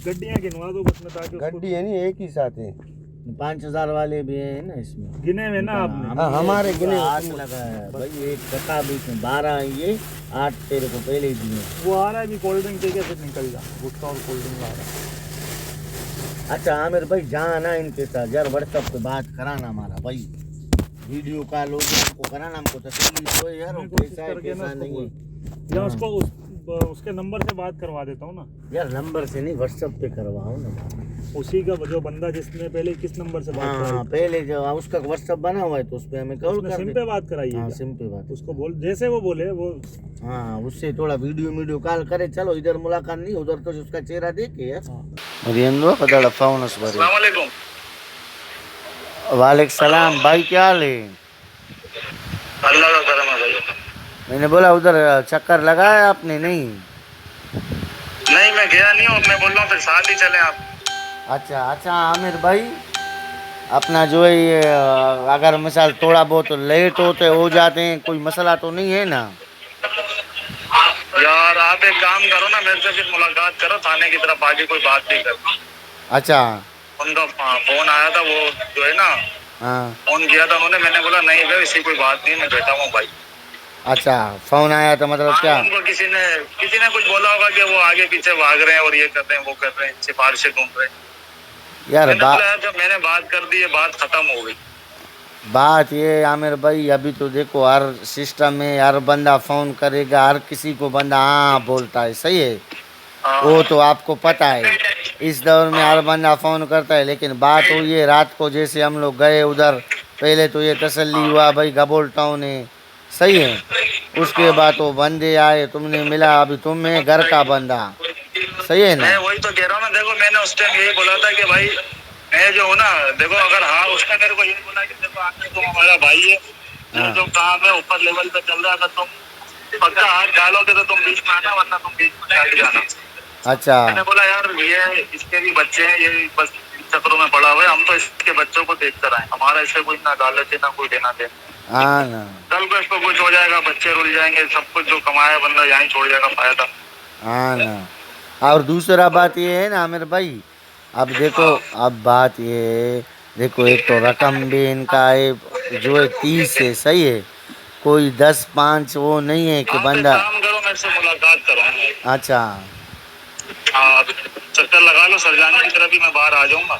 गड्डियाँ गिनवा दो बस में, ताकि गड्डी है नहीं, एक ही साथ है। 5,000 वाले भी है ना इसमें, गिने हुए ना आपने। हाँ, हमारे गिने 8 लगा है भाई, एक टका बीच में 12 ये 8 तेरे को पहले ही दिए। वो आ रहा है अभी कोल्ड ड्रिंक के कैसे निकल जा, गुटखा और कोल्ड ड्रिंक आ रहा है। अच्छा आमिर भाई जाना इनके साथ यार, व्हाट्सएप पे बात कराना हमारा भाई, वीडियो कॉल हो गया हमको कराना, हमको तसल्ली तो है यार, पैसा है पैसा नहीं है। या उसको उसके नंबर से बात करवा देता हूँ ना यार, नंबर से नहीं व्हाट्सएप पे करवाओ ना। उसी का जो बंदा जिसने पहले किस नंबर से बात हाँ पहले जो उसका व्हाट्सएप बना हुआ है तो उस पे हमें कॉल कर सिम पे बात कराइए। हाँ सिम पे बात, उसको बोल जैसे वो बोले वो। हाँ उससे थोड़ा वीडियो कॉल करे, चलो इधर मुलाकात नहीं, उधर तो उसका चेहरा देखे यार। वालेकुम सलाम भाई, क्या हाल है? अल्लाह का करम है भाई। मैंने बोला उधर चक्कर लगाया आपने? नहीं मैं गया नहीं हूँ, मैं बोल रहा हूँ फिर साथ ही चले आप। अच्छा आमिर भाई, अपना जो है ये अगर मिसाल थोड़ा बहुत लेट होते हो जाते हैं, कोई मसला तो नहीं है ना? यार आप एक काम करो ना, मेरे से फिर मुलाकात करो, थाने की तरफ आगे कोई बात नहीं करो। अच्छा उनका फोन आया था, वो जो है ना हाँ फोन किया था उन्होंने, मैंने बोला नहीं भाई इसी कोई बात नहीं, मैं बैठा हूँ भाई। अच्छा फोन आया था मतलब क्या? उनको किसी ने कुछ बोला होगा कि वो आगे पीछे भाग रहे हैं और ये कर रहे हैं वो कर रहे हैं, सिफारिशें ढूंढ रहे हैं। यार जब मैंने बात कर दी है, बात खत्म हो गई। बात ये आमिर भाई, अभी तो देखो हर सिस्टम में हर बंदा फ़ोन करेगा, हर किसी को बंदा हाँ बोलता है, सही है वो तो आपको पता है। इस दौर में हर बंदा फ़ोन करता है, लेकिन बात हुई है रात को, जैसे हम लोग गए उधर, पहले तो ये तसल्ली हुआ भाई गबोल टाउन है, सही है। उसके बाद वो बंदे आए, तुमने मिला, अभी तुम है घर का बंदा, सही है ना? मैं वही तो कह रहा हूँ ना, देखो मैंने उस टाइम यही बोला था कि भाई मैं जो हूँ ना, देखो अगर हाँ उसने मेरे को यही बोला कि देखो आगे तुम हमारा भाई है, जो काम है ऊपर लेवल पे चल रहा है, अगर तुम पक्का हाथ डालोगे तो तुम बीच में आना, वरना तुम बीच में हट जाना। अच्छा मैंने बोला यार ये इसके भी बच्चे हैं, ये बस चक्रों में पड़ा हुआ है, हम तो इसके बच्चों को देख कर आए, हमारा इससे कोई ना अदालत है ना कोई देना दे। हाँ ना, कल को इसको कुछ हो जाएगा, बच्चे रुल जाएंगे, सब कुछ जो कमाया बंदा यहीं छोड़ जाएगा, फायदा। हाँ ना। और दूसरा बात ये है ना आमिर भाई, अब देखो अब बात ये है, देखो एक तो रकम भी इनका है जो है 30 है, सही है, कोई 10-5 वो नहीं है कि बंदा। काम करो, मेरे से मुलाकात करो। अच्छा हाँ चक्कर लगा लो सरजानी की तरफ ही, मैं बाहर आ जाऊंगा।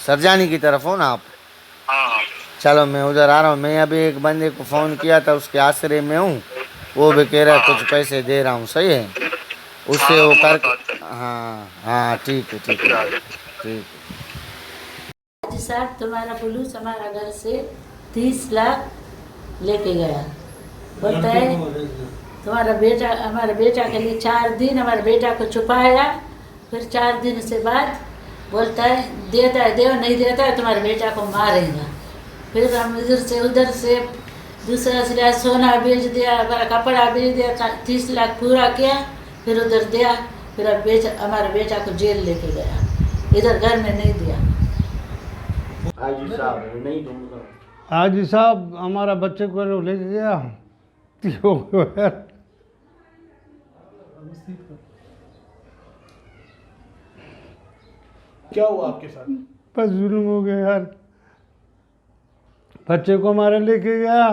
सरजानी की तरफ हो ना आप? हाँ चलो मैं उधर आ रहा हूँ। मैं अभी एक बंदे को फ़ोन किया था, उसके आसरे में हूँ, वो भी कह रहा है कुछ पैसे दे रहा हूँ, सही है, उससे वो कर। हाँ ठीक है ठीक जी साहब, तुम्हारा पुलिस हमारा घर से 30 लाख लेके गया, बोलता है तुम्हारा बेटा, हमारे बेटा के लिए 4 दिन हमारे बेटा को छुपाया, फिर 4 दिन से बाद बोलता है देता है, देव नहीं देता है तुम्हारे बेटा को मारेगा। फिर हम इधर से उधर से दूसरा सिला सोना बेच दिया, हमारा कपड़ा बेच दिया, 30 लाख पूरा किया, फिर उधर दिया, फिर अब हमारे बेटा को जेल लेके गया, इधर घर में नहीं दिया। हाजी साहब हमारा बच्चे को लेके गया, क्या हुआ आपके साथ? बस जुल्म हो गया यार, बच्चे को हमारे लेके गया,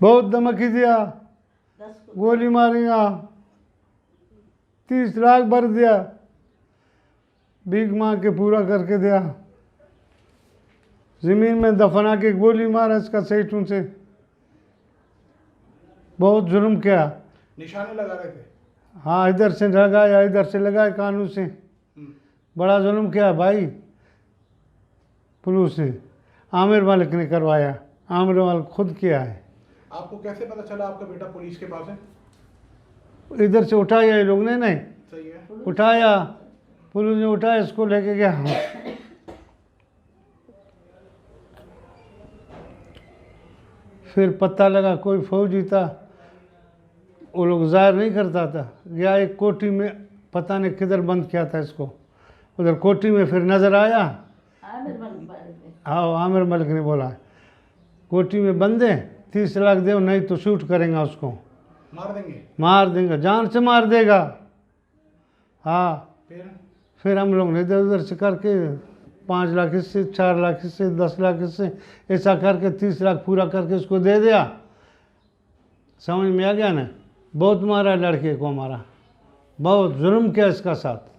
बहुत धमकी दिया, गोली मारेगा, 30 लाख भर दिया, भीख मांग के पूरा करके दिया, ज़मीन में दफना के गोली मारा इसका सेठों से, बहुत जुल्म किया। निशाने लगा रहे थे? हाँ इधर से लगाया, इधर से लगाया, कानून से बड़ा जुल्म किया भाई, पुलिस ने, आमिर मालिक ने करवाया, आमिर मालिक खुद किया है। आपको कैसे पता चला आपका बेटा पुलिस के पास है? इधर से उठाया ये लोग ने, नहीं सही है, उठाया, पुलिस ने उठाया, इसको लेके गया। फिर पता लगा कोई फौजी था, वो लोग जाहिर नहीं करता था, गया एक कोठी में, पता नहीं किधर बंद किया था इसको, उधर कोठी में फिर नज़र आया, हाँ आमिर मलिक ने बोला कोठी में बंद है, 30 लाख दे, नहीं तो शूट करेंगे उसको, मार देंगे, जान से मार देगा। हाँ, फिर हम लोग ने इधर उधर से करके 5 लाख इससे, 4 लाख इससे, 10 लाख इससे, ऐसा करके 30 लाख पूरा करके उसको दे दिया। समझ में आ गया ना? बहुत मारा लड़के को, हमारा बहुत जुल्म किया इसका साथ।